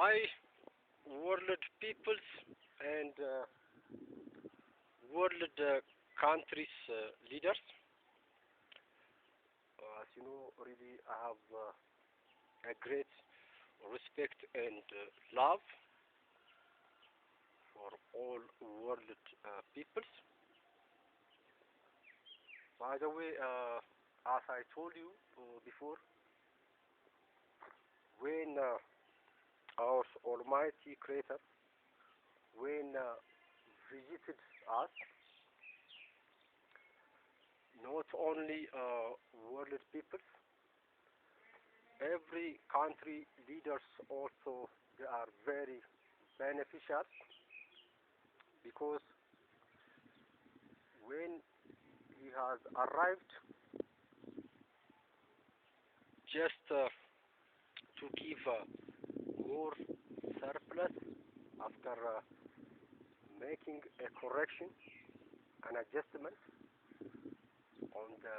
Hi, world peoples and world countries leaders. As you know, really, I have a great respect and love for all world peoples. By the way, as I told you before, when our Almighty Creator, when visited us, not only world peoples, every country leaders also they are very beneficial because when he has arrived just to give more surplus after making a correction, an adjustment on the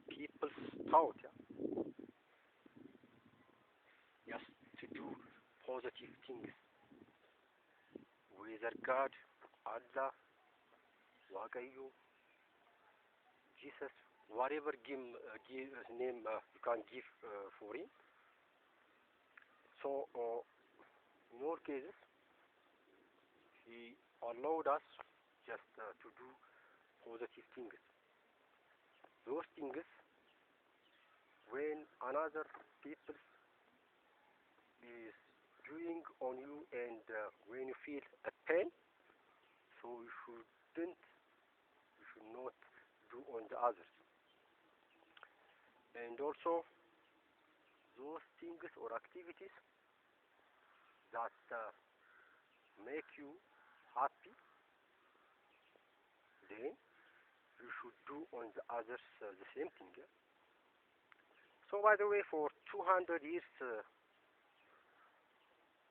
people's thought, just to do positive things. Whether God, Allah, Wagayu, Jesus, whatever name you can give for him. So, in all cases, he allowed us just to do positive things. Those things, when another people is doing on you and when you feel a pain, so you should not do on the others. And also, those things or activities that make you happy, then you should do on the others the same thing. So, by the way, for 200 years,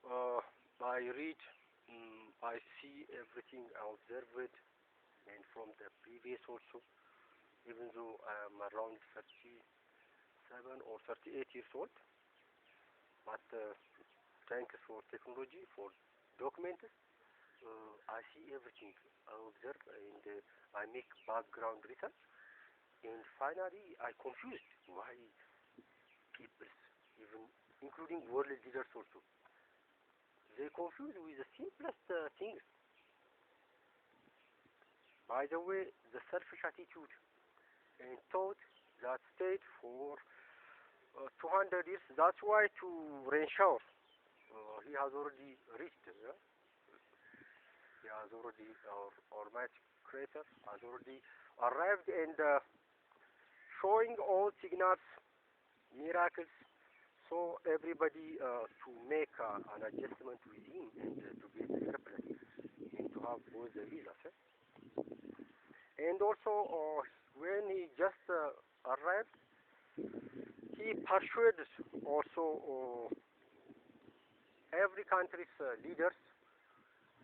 I read, I see everything, I observe it, and from the previous also, even though I am around 37 or 38 years old, but thanks for technology, for documents, I see everything, I observe, and I make background research, and finally I confused why people, even including world leaders also, they confuse with the simplest things. By the way, the selfish attitude and thought that stayed for 200 years, that's why to rain shower, he has already reached, he has already, our Almighty Creator has already arrived and showing all signals, miracles, so everybody to make an adjustment with him and to get the surplus and to have both the visas. And also, when he just arrived, he persuaded also every country's leaders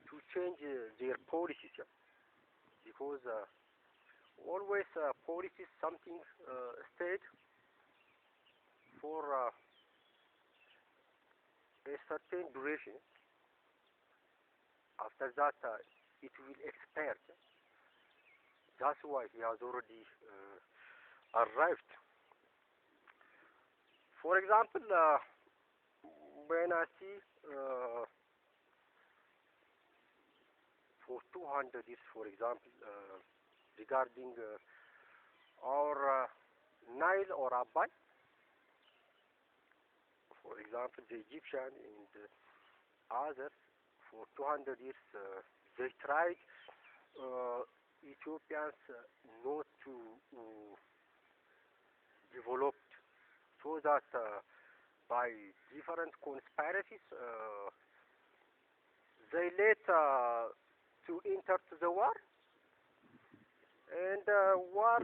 to change their policies, because always policies something stayed for a certain duration. After that, it will expire. That's why he has already arrived. For example, when I see for 200 years, for example, regarding our Nile or Abai, for example, the Egyptian and others, for 200 years, they tried Ethiopians not to develop, so that by different conspiracies, they let to enter to the war, and war,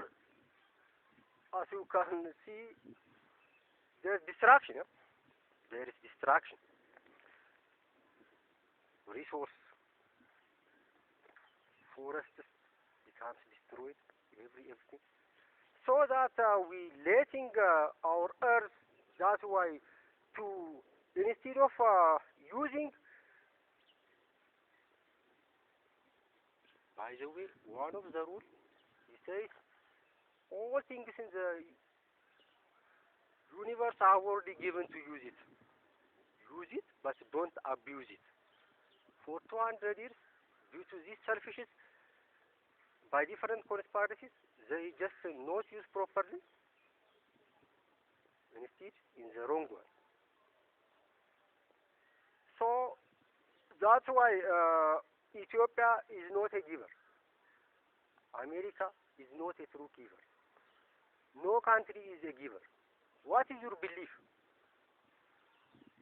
as you can see, there's destruction. There is destruction. Resource, forests becomes destroyed, everything. So that we letting our earth, that's why to, instead of using, by the way, one of the rules, he says, all things in the universe are already given to use it. Use it, but don't abuse it. For 200 years, due to these selfishness, by different conspiracies, they just not use properly, instead in the wrong way. So that's why Ethiopia is not a giver. America is not a true giver. No country is a giver. What is your belief?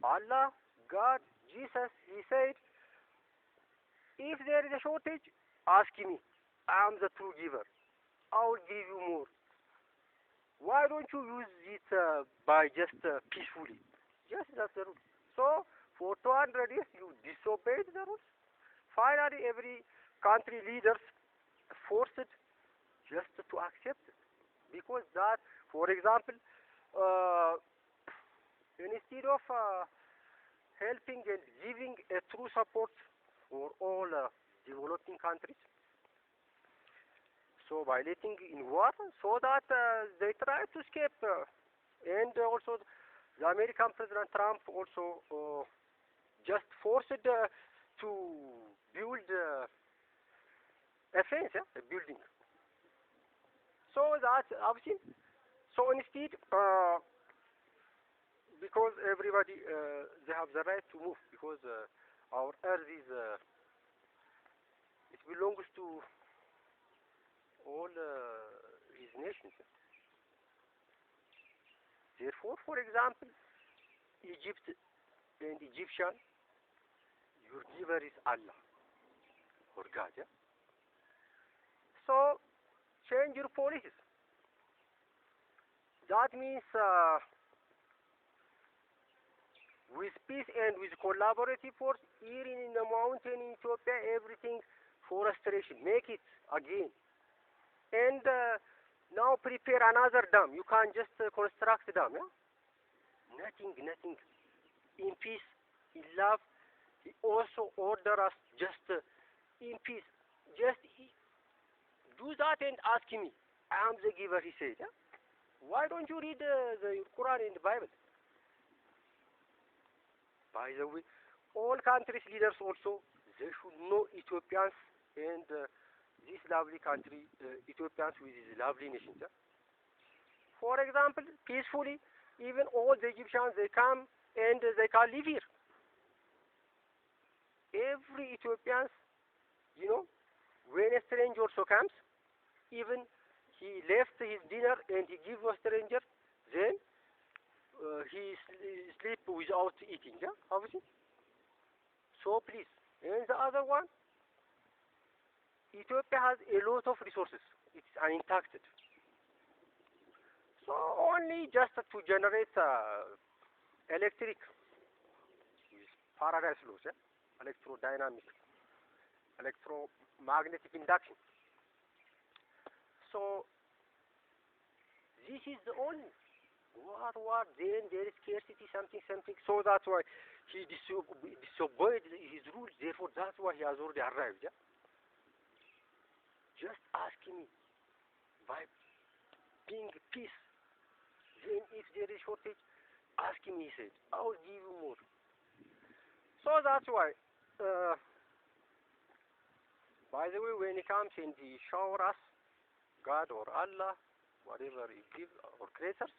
Allah, God, Jesus, he said, if there is a shortage, ask me. I am the true giver. I will give you more. Why don't you use it by just peacefully? Yes, that's the rule. So, for 200 years, you disobeyed the rules. Finally, every country leaders forced just to accept it. Because that, for example, instead of helping and giving a true support for all developing countries, so by letting in war, so that they try to escape, and also the American President Trump also just forced to build a fence, a building. So that's obviously. So instead, because everybody they have the right to move, because our earth is it belongs to all his nations. Therefore, for example, Egypt and Egyptian, your giver is Allah or God. Yeah? So change your policies. That means with peace and with collaborative force, here in the mountain in Ethiopia, everything forestation, make it again. And now prepare another dam. You can't just construct a dam. Yeah? Nothing. In peace, in love. He also order us just in peace. Just do that and ask me. I am the giver, he said. Yeah? Why don't you read the Quran and the Bible? By the way, all countries leaders also, they should know Ethiopians and this lovely country, Ethiopians with this lovely nation. Yeah? For example, peacefully, even all the Egyptians, they come and they can live here. Every Ethiopians, you know, when a stranger also comes, even he left his dinner and he give a stranger, then he sleep without eating. Yeah, obviously. So please, and the other one, Ethiopia has a lot of resources. It's unintaxed. So only just to generate electric with Faraday's laws, yeah? Electrodynamic, electromagnetic induction. So this is the only what then there is scarcity something. So that's why he disobeyed his rules. Therefore, that's why he has already arrived. Yeah? Just ask me by being peace. Then if there is shortage, ask me, he said. I will give you more. So that's why, by the way, when he comes and he shower us, God or Allah, whatever he gives, or creators,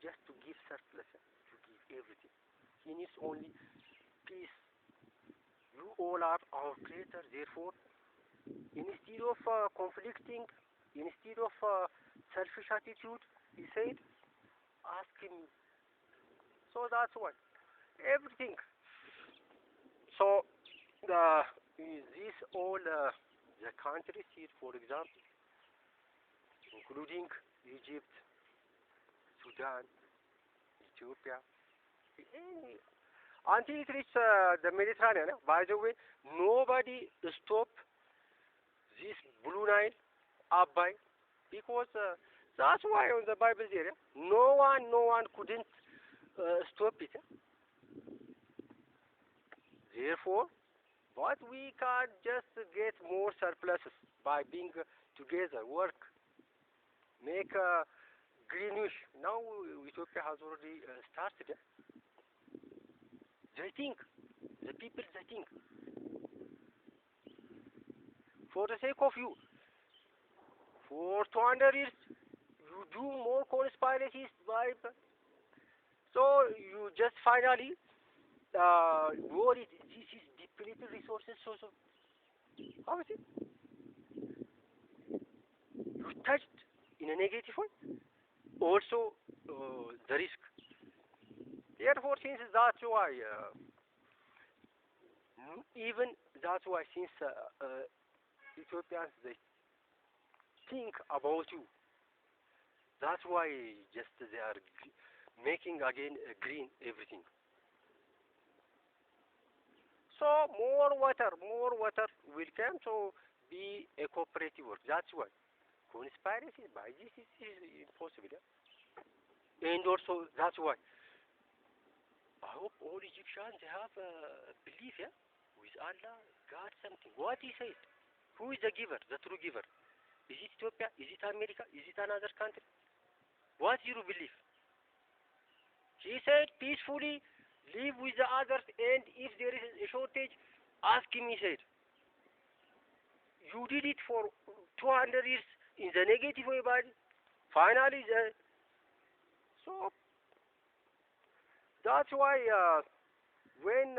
just to give surplus, to give everything. He needs only peace. You all are our creators, therefore, instead of conflicting, instead of selfish attitude, he said, ask me. So that's why. Everything. So, these all the countries here, for example, including Egypt, Sudan, Ethiopia, until it reaches the Mediterranean. By the way, nobody stopped this Blue Nile up by, because that's why on the Bible there, no one couldn't stop it. Therefore, but we can't just get more surpluses by being together, work, make a greenish. Now Ethiopia has already started. They think, the people they think, for the sake of you, for 200 years, you do more conspiracies by, so you just finally worried this is depleted resources, so how is it? You touched in a negative way. Also, the risk. Therefore, since that's why, even that's why, since Ethiopians they think about you, that's why just they are making again green everything. So more water will come to be a cooperative work. That's why conspiracy by this is impossible. Yeah? And also that's why I hope all Egyptians have belief, yeah, with Allah, God something. What He said. Who is the giver, the true giver? Is it Ethiopia? Is it America? Is it another country? What is your belief? He said peacefully live with the others, and if there is a shortage, ask him. He said, you did it for 200 years in the negative way, but finally, so that's why when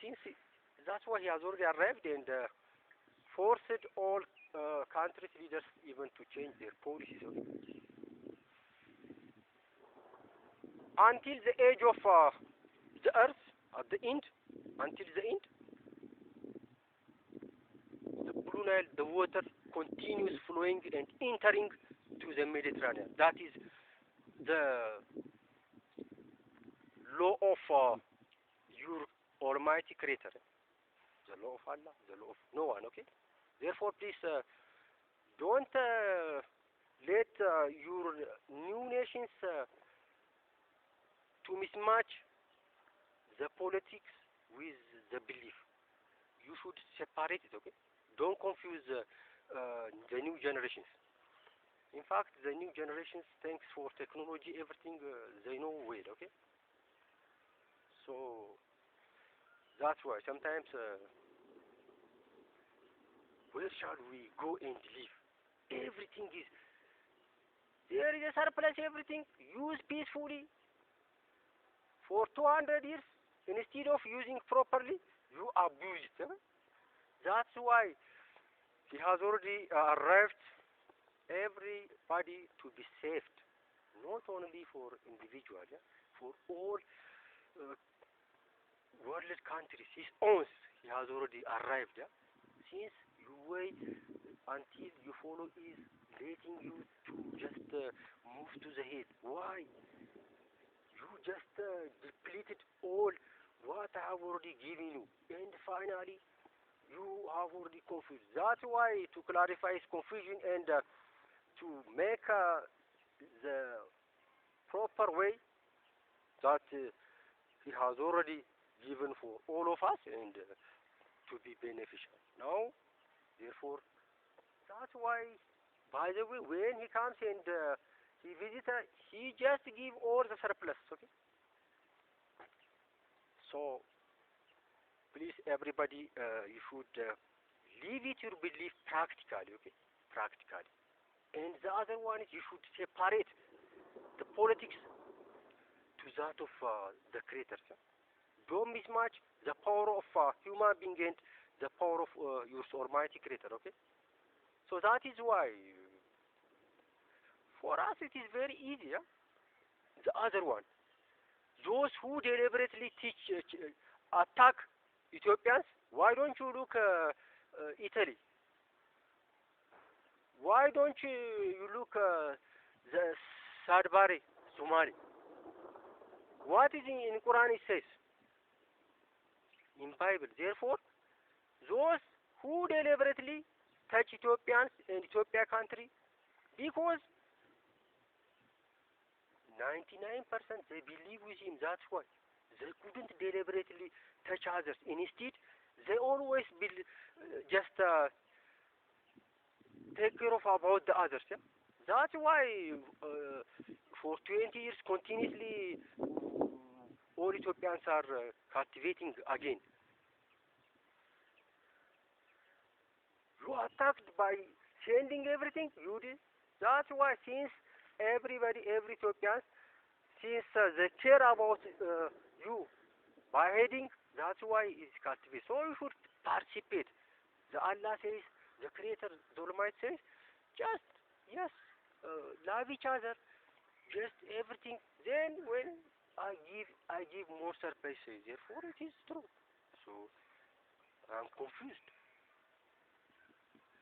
since that's why he has already arrived and forced all countries leaders even to change their policies. Okay? Until the age of the earth, at the end, until the end, the Blue Nile, the water continues flowing and entering to the Mediterranean. That is the law of your Almighty Creator, the law of Allah, the law of no one. Okay. Therefore, please don't let your new nations to mismatch the politics with the belief. You should separate it, okay? Don't confuse the new generations. In fact, the new generations, thanks for technology, everything they know well, okay? So that's why sometimes where shall we go and live? Everything is there is a surplus. Everything use peacefully for 200 years instead of using properly. You abuse it. Huh? That's why he has already arrived. Everybody to be saved, not only for individuals, yeah? For all world countries. His owns. He has already arrived. Yeah? Since you wait until you follow is letting you to just move to the head. Why? You just depleted all what I have already given you, and finally you have already confused. That's why to clarify his confusion and to make the proper way that he has already given for all of us and to be beneficial. Now, therefore, that's why, by the way, when he comes and he visits, he just give all the surplus, okay? So, please, everybody, you should leave it your belief practically, okay? Practically. And the other one is you should separate the politics to that of the creators. Don't mismatch the power of human being and the power of your Almighty Creator, okay? So that is why, for us, it is very easy. Yeah? The other one, those who deliberately attack Ethiopians, why don't you look Italy? Why don't you look the Sadbari, Somali? What is in Quran it says? In Bible. Therefore, those who deliberately touch Ethiopians and Ethiopia country, because 99% they believe with him, that's why. They couldn't deliberately touch others. Instead, they always just take care of about the others. Yeah? That's why for 20 years continuously all Ethiopians are cultivating again. You are attacked by sending everything you did. That's why since everybody, every Ethiopian, since they care about you by heading, that's why it's cultivated. So you should participate. The Allah says, the Creator, the Almighty says, just, yes, love each other, just everything. Then when I give more surprises. Therefore, it is true. So I'm confused.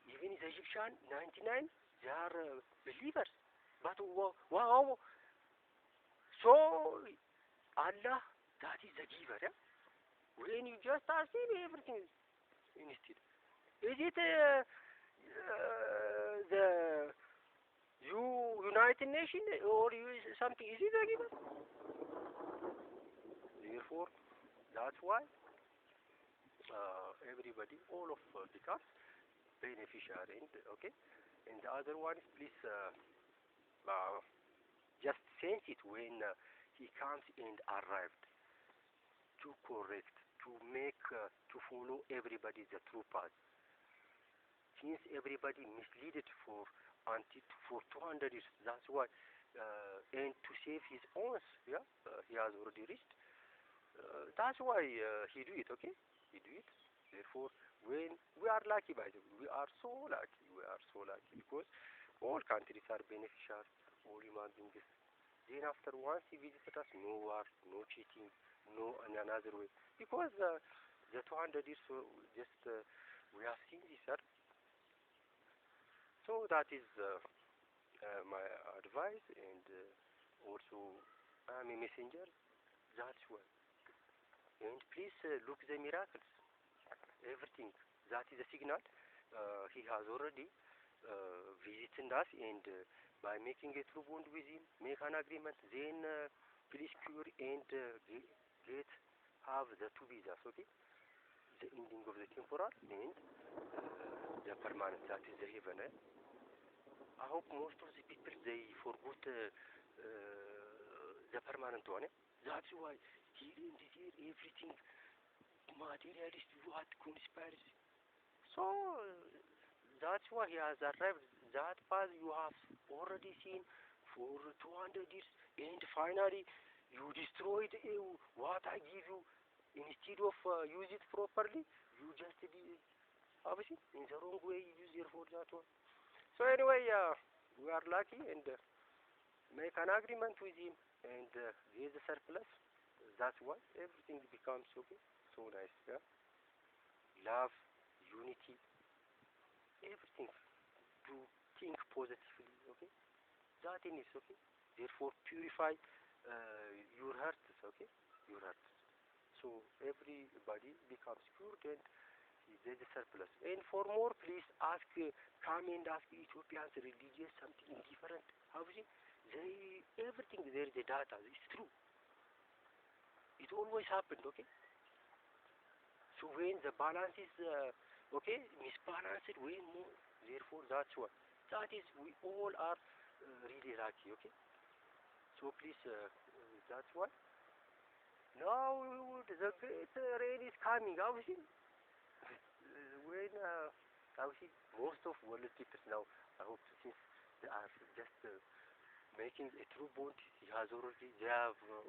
Even the Egyptian 99, they are believers. But wow, so Allah, that is the giver. Yeah? When you just are saying everything instead. Is it the United Nations or something? Is it the giver? Therefore, that's why everybody, all of the cars, beneficiary, and okay. And the other one, please just sense it when he comes and arrived to correct, to make, to follow everybody the true path. Since everybody misleaded for 200 years, that's why, and to save his own, yeah, he has already reached. That's why he do it, okay? He do it. Therefore, when we are lucky, by the way, we are so lucky. We are so lucky because all countries are beneficial, all human beings. Then after once he visited us, no war, no cheating, no in another way. Because the 200 years, just we have seen this, sir. So that is my advice, and also I'm a messenger. That's why. And please look the miracles, everything. That is a signal. He has already visited us, and by making a true bond with him, make an agreement, then please cure and get have the two visas, okay? The ending of the temporal and the permanent, that is the heaven. I hope most of the people, they forgot the permanent one. That's why here and here everything materialist, what conspiracy. So that's why he has arrived. That path you have already seen for 200 years, and finally you destroyed what I give you. Instead of use it properly, you just obviously in the wrong way you use it for that one. So anyway, we are lucky and make an agreement with him and give the surplus. That's why everything becomes okay. So nice, yeah. Love, unity, everything. To think positively, okay. That is okay. Therefore, purify your heart, okay. Your heart. So everybody becomes cured and there is a surplus. And for more, please ask, come and ask Ethiopians religious something different. How is it? Everything there is a data. It's true. It always happened, okay? So when the balance is, okay, misbalanced, when more, therefore that's what. That is, we all are really lucky, okay? So please, that's what. Now the great rain is coming, how is it? When I see most of world people now, I hope since they are just making a true bond, they have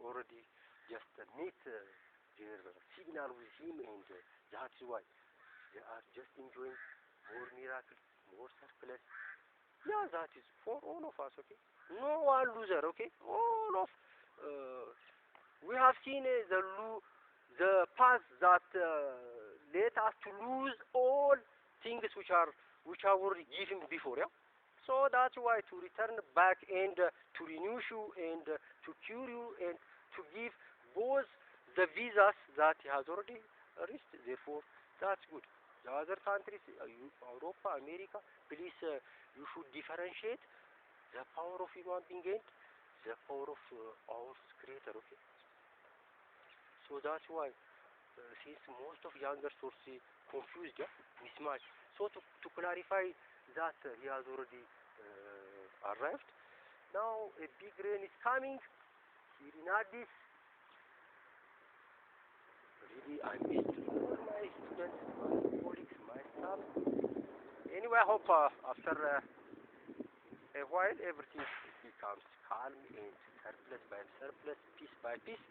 already just meet their signal with him, and that's why they are just enjoying more miracles, more surplus. Yeah, that is for all of us, okay? No one loser, okay? All of we have seen the path that let us to lose all things which are already given before, yeah. So that's why to return back and to renew you and to cure you and to give both the visas that he has already reached. Therefore, that's good. The other countries, Europe, America, please you should differentiate the power of human being and the power of our Creator. Okay. So that's why since most of younger sources confused mismatch. So to clarify that he has already arrived. Now a big rain is coming here in Addis. Really, I missed all my students, my colleagues, my staff. Anyway, I hope after a while everything becomes calm and surplus by surplus, piece by piece.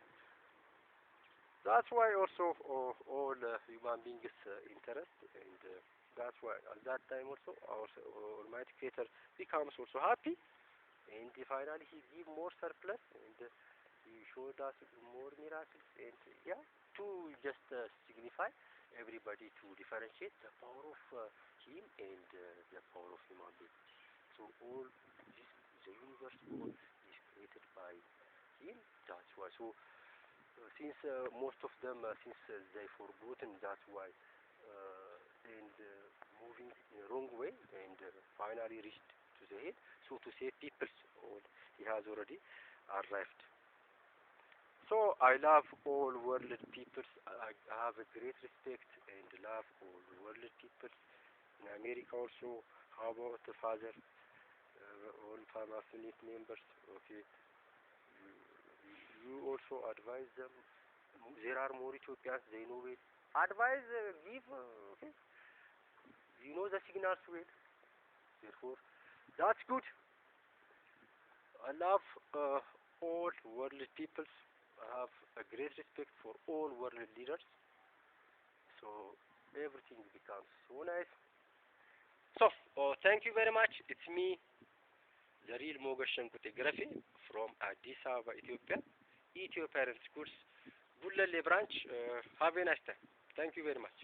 That's why also all human beings interest, and that's why at that time also Almighty Creator becomes also happy, and finally He give more surplus, and He showed us more miracles, and yeah, to just signify everybody to differentiate the power of Him and the power of human being. So all this, the universe, all is created by Him. That's why. So since most of them, since they forgotten, that's why, and moving in a wrong way, and finally reached to the head. So to save people, all He has already arrived. So I love all world peoples. I have a great respect and love all world peoples. In America also, how about the father, all family members? Okay, you also advise them. There are more Ethiopians, they know it. Advise, give, okay. You know the signals well. Therefore, that's good. I love all world peoples. I have a great respect for all world leaders. So everything becomes so nice. So thank you very much. It's me, the real Moges Shenkutie Greffie from Addis Ababa, Ethiopia. Ethiopian Schools, Bullele branch. Have a nice time. Thank you very much.